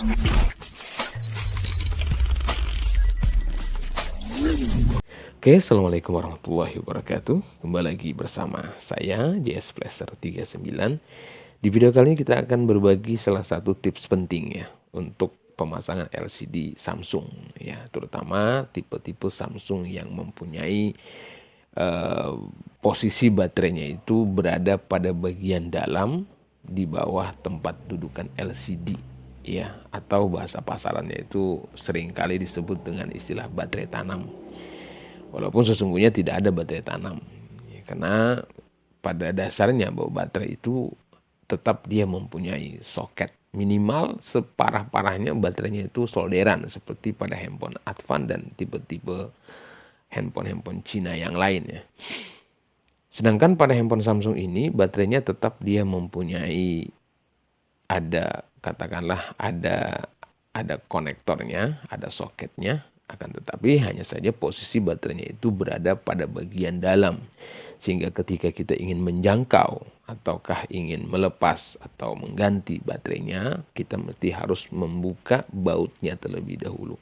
Oke, Assalamualaikum warahmatullahi wabarakatuh. Kembali lagi bersama saya, JS Flasher 39. Di video kali ini kita akan berbagi salah satu tips penting ya untuk pemasangan LCD Samsung ya, terutama tipe-tipe Samsung yang mempunyai posisi baterainya itu berada pada bagian dalam di bawah tempat dudukan LCD ya, atau bahasa pasarannya itu seringkali disebut dengan istilah baterai tanam. Walaupun sesungguhnya tidak ada baterai tanam ya, karena pada dasarnya bahwa baterai itu tetap dia mempunyai soket. Minimal separah-parahnya baterainya itu solderan seperti pada handphone Advan dan tipe-tipe handphone Cina yang lain ya. Sedangkan pada handphone Samsung ini baterainya tetap dia mempunyai katakanlah ada konektornya, ada soketnya, akan tetapi hanya saja posisi baterainya itu berada pada bagian dalam. Sehingga ketika kita ingin menjangkau ataukah ingin melepas atau mengganti baterainya, kita mesti harus membuka bautnya terlebih dahulu.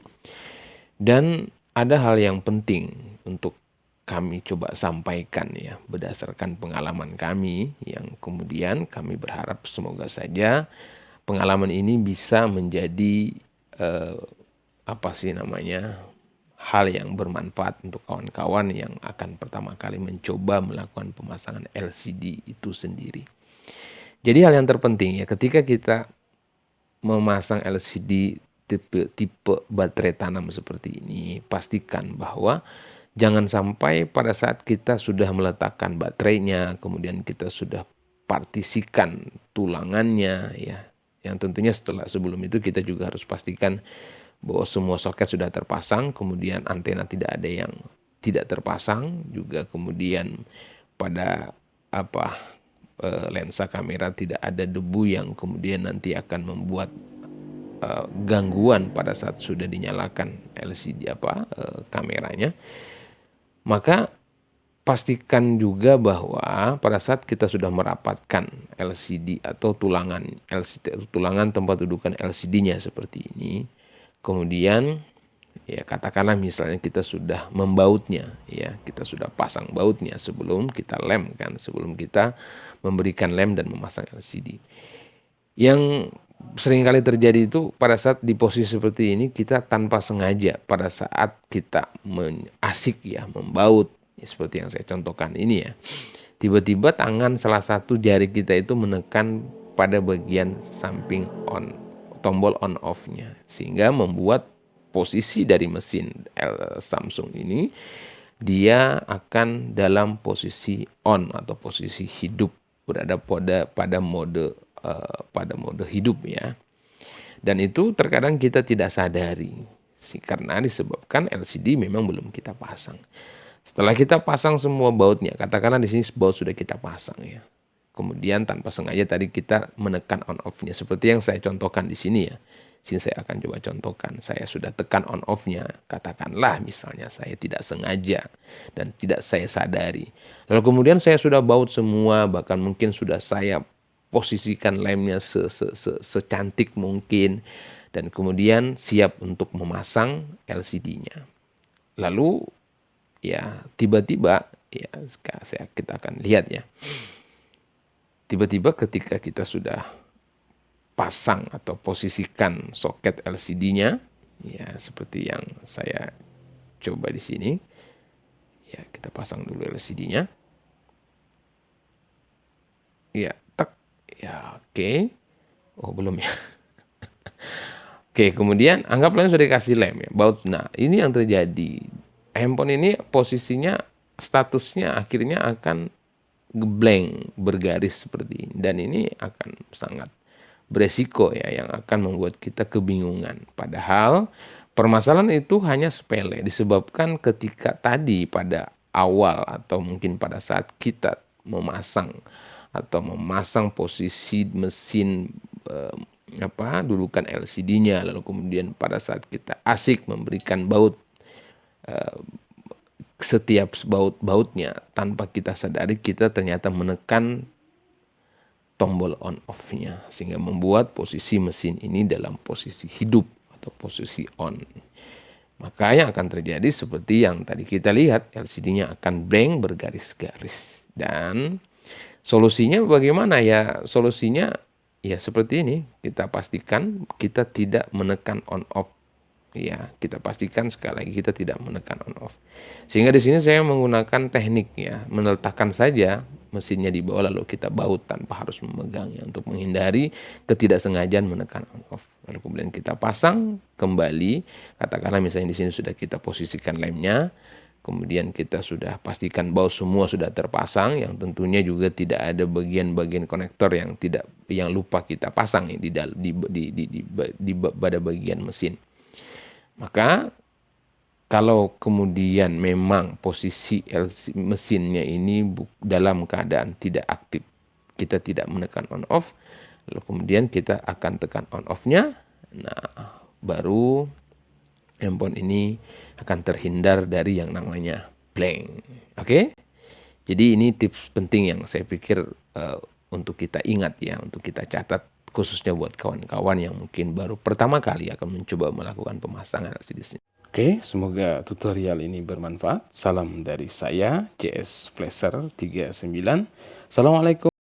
Dan ada hal yang penting untuk kami coba sampaikan ya, berdasarkan pengalaman kami yang kemudian kami berharap semoga saja pengalaman ini bisa menjadi hal yang bermanfaat untuk kawan-kawan yang akan pertama kali mencoba melakukan pemasangan LCD itu sendiri. Jadi hal yang terpenting ya, ketika kita memasang LCD tipe baterai tanam seperti ini, pastikan bahwa jangan sampai pada saat kita sudah meletakkan baterainya, kemudian kita sudah partisikan tulangannya ya. Yang tentunya sebelum itu kita juga harus pastikan bahwa semua soket sudah terpasang, kemudian antena tidak ada yang tidak terpasang, juga kemudian pada lensa kamera tidak ada debu yang kemudian nanti akan membuat gangguan pada saat sudah dinyalakan LCD kameranya. Maka pastikan juga bahwa pada saat kita sudah merapatkan LCD atau tulangan tempat dudukan LCD-nya seperti ini, kemudian ya katakanlah misalnya kita sudah membautnya ya, kita sudah pasang bautnya sebelum kita lem kan, sebelum kita memberikan lem dan memasang LCD. Yang seringkali terjadi itu pada saat di posisi seperti ini kita tanpa sengaja pada saat kita asik ya membaut ya, seperti yang saya contohkan ini ya, tiba-tiba tangan salah satu jari kita itu menekan pada bagian samping tombol on off-nya, sehingga membuat posisi dari mesin Samsung ini dia akan dalam posisi on atau posisi hidup, berada pada mode hidup ya. Dan itu terkadang kita tidak sadari karena disebabkan LCD memang belum kita pasang. Setelah kita pasang semua bautnya, katakanlah di sini baut sudah kita pasang ya. Kemudian tanpa sengaja tadi kita menekan on off-nya seperti yang saya contohkan di sini ya. Sini saya akan coba contohkan. Saya sudah tekan on off-nya. Katakanlah misalnya saya tidak sengaja dan tidak saya sadari. Lalu kemudian saya sudah baut semua, bahkan mungkin sudah saya posisikan lemnya secantik mungkin, dan kemudian siap untuk memasang LCD-nya. Lalu ya tiba-tiba ya kita akan lihat ya. Tiba-tiba ketika kita sudah pasang atau posisikan soket LCD-nya ya, seperti yang saya coba di sini. Ya, kita pasang dulu LCD-nya. Ya, tek. Ya, oke. Oh, belum ya. Oke, kemudian anggaplah sudah dikasih lem ya, baut. Nah, ini yang terjadi. Handphone ini posisinya, statusnya akhirnya akan ngeblank, bergaris seperti ini. Dan ini akan sangat beresiko ya, yang akan membuat kita kebingungan. Padahal permasalahan itu hanya sepele, disebabkan ketika tadi pada awal atau mungkin pada saat kita memasang posisi mesin dudukan LCD-nya, lalu kemudian pada saat kita asik memberikan baut, setiap bautnya tanpa kita sadari kita ternyata menekan tombol on off-nya, sehingga membuat posisi mesin ini dalam posisi hidup atau posisi on. Maka yang akan terjadi seperti yang tadi kita lihat, LCD-nya akan blank bergaris-garis. Dan solusinya bagaimana ya? Solusinya ya seperti ini, kita pastikan kita tidak menekan on off. Ya, kita pastikan sekali lagi kita tidak menekan on off. Sehingga di sini saya menggunakan teknik ya, meletakkan saja mesinnya di bawah lalu kita baut tanpa harus memegangnya untuk menghindari ketidaksengajaan menekan on off. Lalu kemudian kita pasang kembali, katakanlah misalnya di sini sudah kita posisikan lemnya, kemudian kita sudah pastikan bahwa semua sudah terpasang, yang tentunya juga tidak ada bagian-bagian konektor yang lupa kita pasang pada bagian mesin. Maka kalau kemudian memang posisi mesinnya ini dalam keadaan tidak aktif, kita tidak menekan on off, lalu kemudian kita akan tekan on off-nya, nah baru handphone ini akan terhindar dari yang namanya blank. Oke? Jadi ini tips penting yang saya pikir untuk kita ingat ya, untuk kita catat, khususnya buat kawan-kawan yang mungkin baru pertama kali akan mencoba melakukan pemasangan LCD sini. Oke, semoga tutorial ini bermanfaat. Salam dari saya, CS Flasher 39. Assalamualaikum.